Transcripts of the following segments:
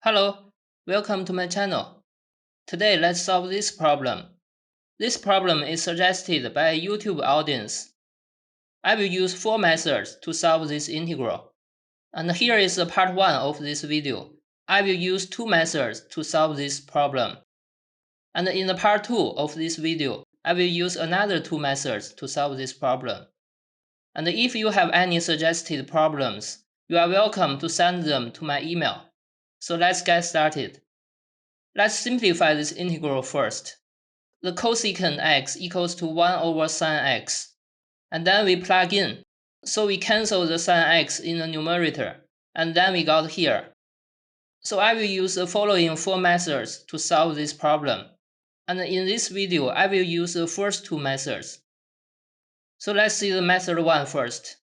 Hello, welcome to my channel. Today let's solve this problem. This problem is suggested by a YouTube audience. I will use 4 methods to solve this integral. And here is the part 1 of this video. I will use 2 methods to solve this problem. And in the part 2 of this video, I will use another 2 methods to solve this problem. And if you have any suggested problems, you are welcome to send them to my email. So let's get started. Let's simplify this integral first. The cosecant x equals to 1 over sine x. And then we plug in. So we cancel the sine x in the numerator. And then we got here. So I will use the following 4 methods to solve this problem. And in this video, I will use the first 2 methods. So let's see the method 1 first.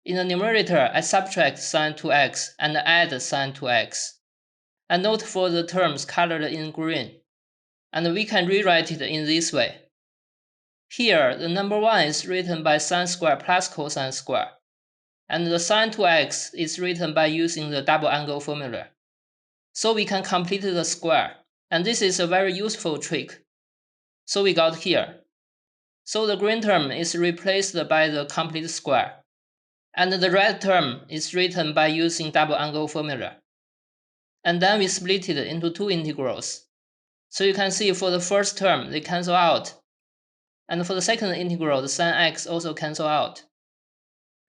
In the numerator, I subtract sine 2x and add sine 2x. And note for the terms colored in green. And we can rewrite it in this way. Here, the number 1 is written by sine square plus cosine square. And the sine 2x is written by using the double angle formula. So we can complete the square. And this is a very useful trick. So we got here. So the green term is replaced by the complete square. And the red term is written by using double angle formula. And then we split it into 2 integrals. So you can see for the first term, they cancel out. And for the second integral, the sine x also cancel out.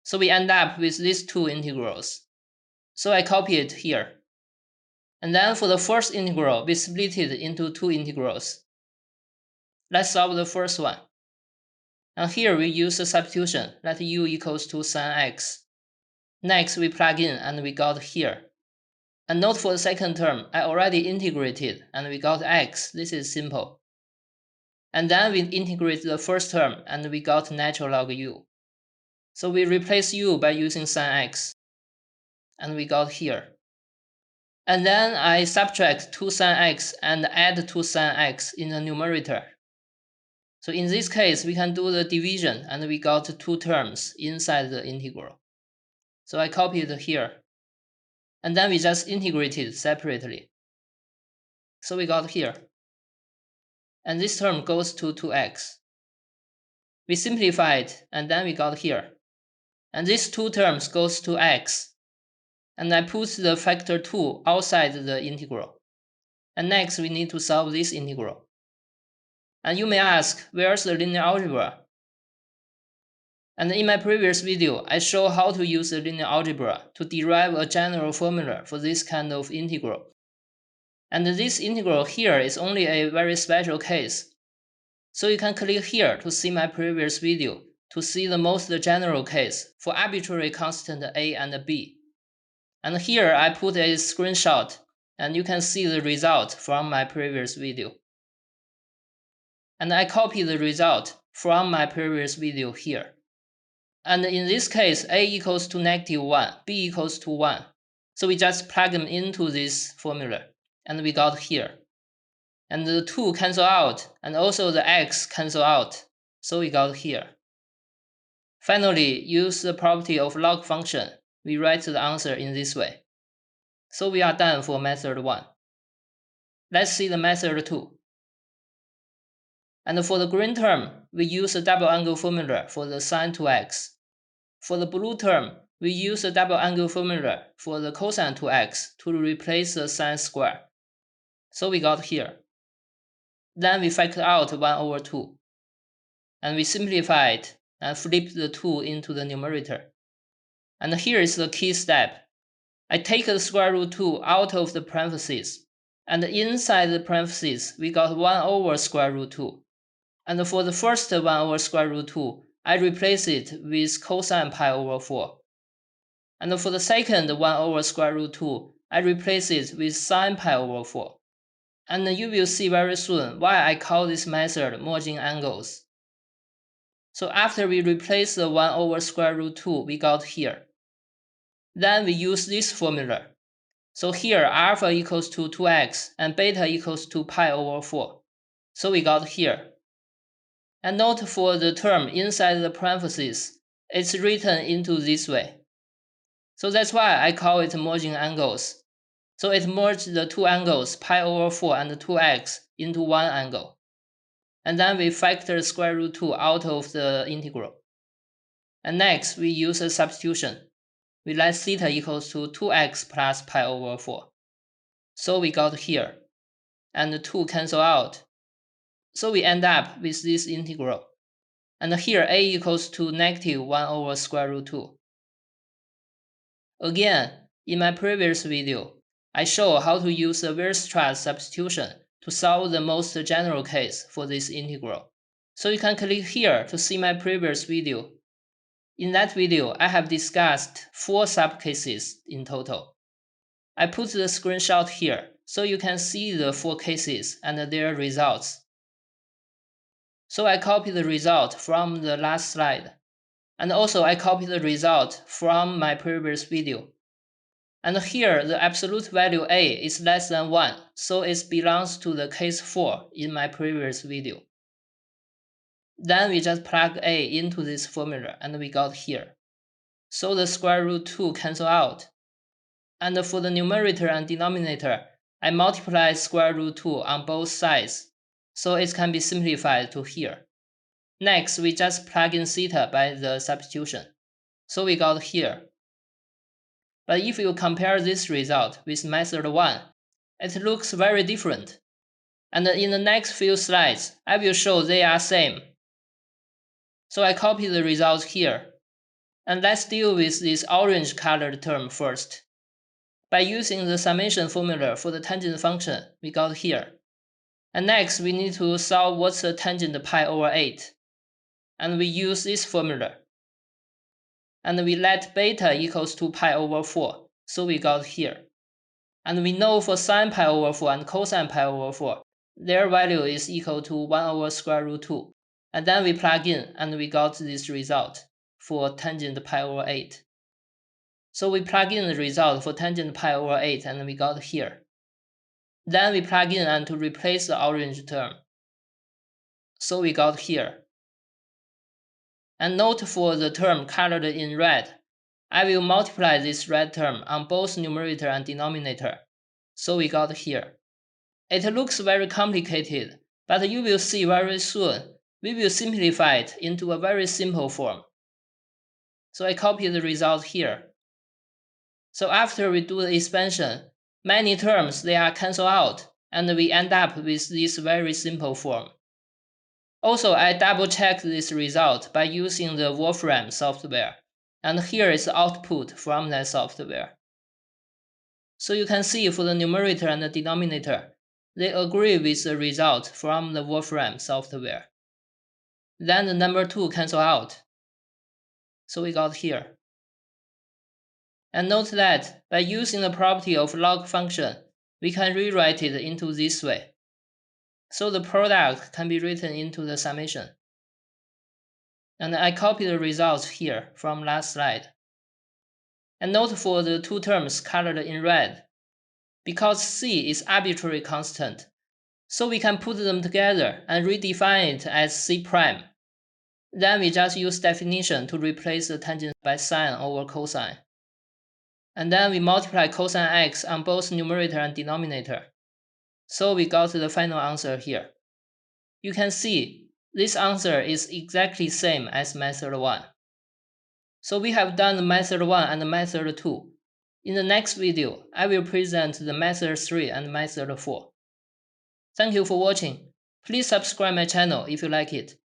So we end up with these 2 integrals. So I copy it here. And then for the first integral, we split it into 2 integrals. Let's solve the first one. And here we use the substitution, let u equals to sine x. Next we plug in and we got here. And note for the second term, I already integrated and we got x. This is simple. And then we integrate the first term and we got natural log u. So we replace u by using sine x. And we got here. And then I subtract 2 sine x and add 2 sine x in the numerator. So in this case, we can do the division and we got 2 terms inside the integral. So I copy it here. And then we just integrate it separately. So we got here. And this term goes to 2x. We simplify it, and then we got here. And these 2 terms goes to x. And I put the factor 2 outside the integral. And next we need to solve this integral. And you may ask, where's the linear algebra? And in my previous video, I show how to use the linear algebra to derive a general formula for this kind of integral. And this integral here is only a very special case. So you can click here to see my previous video to see the most general case for arbitrary constant a and b. And here I put a screenshot and you can see the result from my previous video. And I copy the result from my previous video here. And in this case, a equals to -1, b equals to 1. So we just plug them into this formula, and we got here. And the 2 cancel out, and also the x cancel out, so we got here. Finally, use the property of log function. We write the answer in this way. So we are done for method 1. Let's see the method 2. And for the green term, we use the double angle formula for the sine 2x. For the blue term, we use the double angle formula for the cosine 2x to replace the sine square. So we got here. Then we factor out 1 over 2. And we simplify it and flip the 2 into the numerator. And here is the key step. I take the square root 2 out of the parentheses. And inside the parentheses, we got 1 over square root 2. And for the first 1 over square root 2, I replace it with cosine pi over 4. And for the second 1 over square root 2, I replace it with sine pi over 4. And you will see very soon why I call this method merging angles. So after we replace the 1 over square root 2 we got here. Then we use this formula. So here alpha equals to 2x and beta equals to pi over 4. So we got here. And note for the term inside the parentheses, it's written into this way. So that's why I call it merging angles. So it merged the two angles pi over 4 and 2x into one angle. And then we factor square root 2 out of the integral. And next, we use a substitution. We let theta equals to 2x plus pi over 4. So we got here. And the 2 cancel out. So we end up with this integral. And here a equals to negative 1 over square root 2. Again, in my previous video, I show how to use the Weierstrass substitution to solve the most general case for this integral. So you can click here to see my previous video. In that video, I have discussed 4 subcases in total. I put the screenshot here so you can see the 4 cases and their results. So I copy the result from the last slide. And also I copy the result from my previous video. And here the absolute value a is less than 1, so it belongs to the case 4 in my previous video. Then we just plug a into this formula and we got here. So the square root 2 cancel out. And for the numerator and denominator, I multiply square root 2 on both sides, so it can be simplified to here. Next, we just plug in theta by the substitution. So we got here. But if you compare this result with method 1, it looks very different. And in the next few slides, I will show they are same. So I copy the results here. And let's deal with this orange colored term first. By using the summation formula for the tangent function we got here. And next, we need to solve what's the tangent pi over 8. And we use this formula. And we let beta equals to pi over 4, so we got here. And we know for sine pi over 4 and cosine pi over 4, their value is equal to 1 over square root 2. And then we plug in and we got this result for tangent pi over 8. So we plug in the result for tangent pi over 8 and we got here. Then we plug in and to replace the orange term. So we got here. And note for the term colored in red, I will multiply this red term on both numerator and denominator. So we got here. It looks very complicated, but you will see very soon we will simplify it into a very simple form. So I copy the result here. So after we do the expansion, many terms they are cancelled out, and we end up with this very simple form. Also, I double-checked this result by using the Wolfram software, and here is the output from that software. So you can see for the numerator and the denominator, they agree with the result from the Wolfram software. Then the number 2 cancel out. So we got here. And note that by using the property of log function, we can rewrite it into this way. So the product can be written into the summation. And I copy the results here from last slide. And note for the 2 terms colored in red, because c is arbitrary constant, so we can put them together and redefine it as c prime. Then we just use definition to replace the tangent by sine over cosine. And then we multiply cosine x on both numerator and denominator. So we got the final answer here. You can see this answer is exactly same as method 1. So we have done method 1 and method 2. In the next video, I will present the method 3 and method 4. Thank you for watching. Please subscribe my channel if you like it.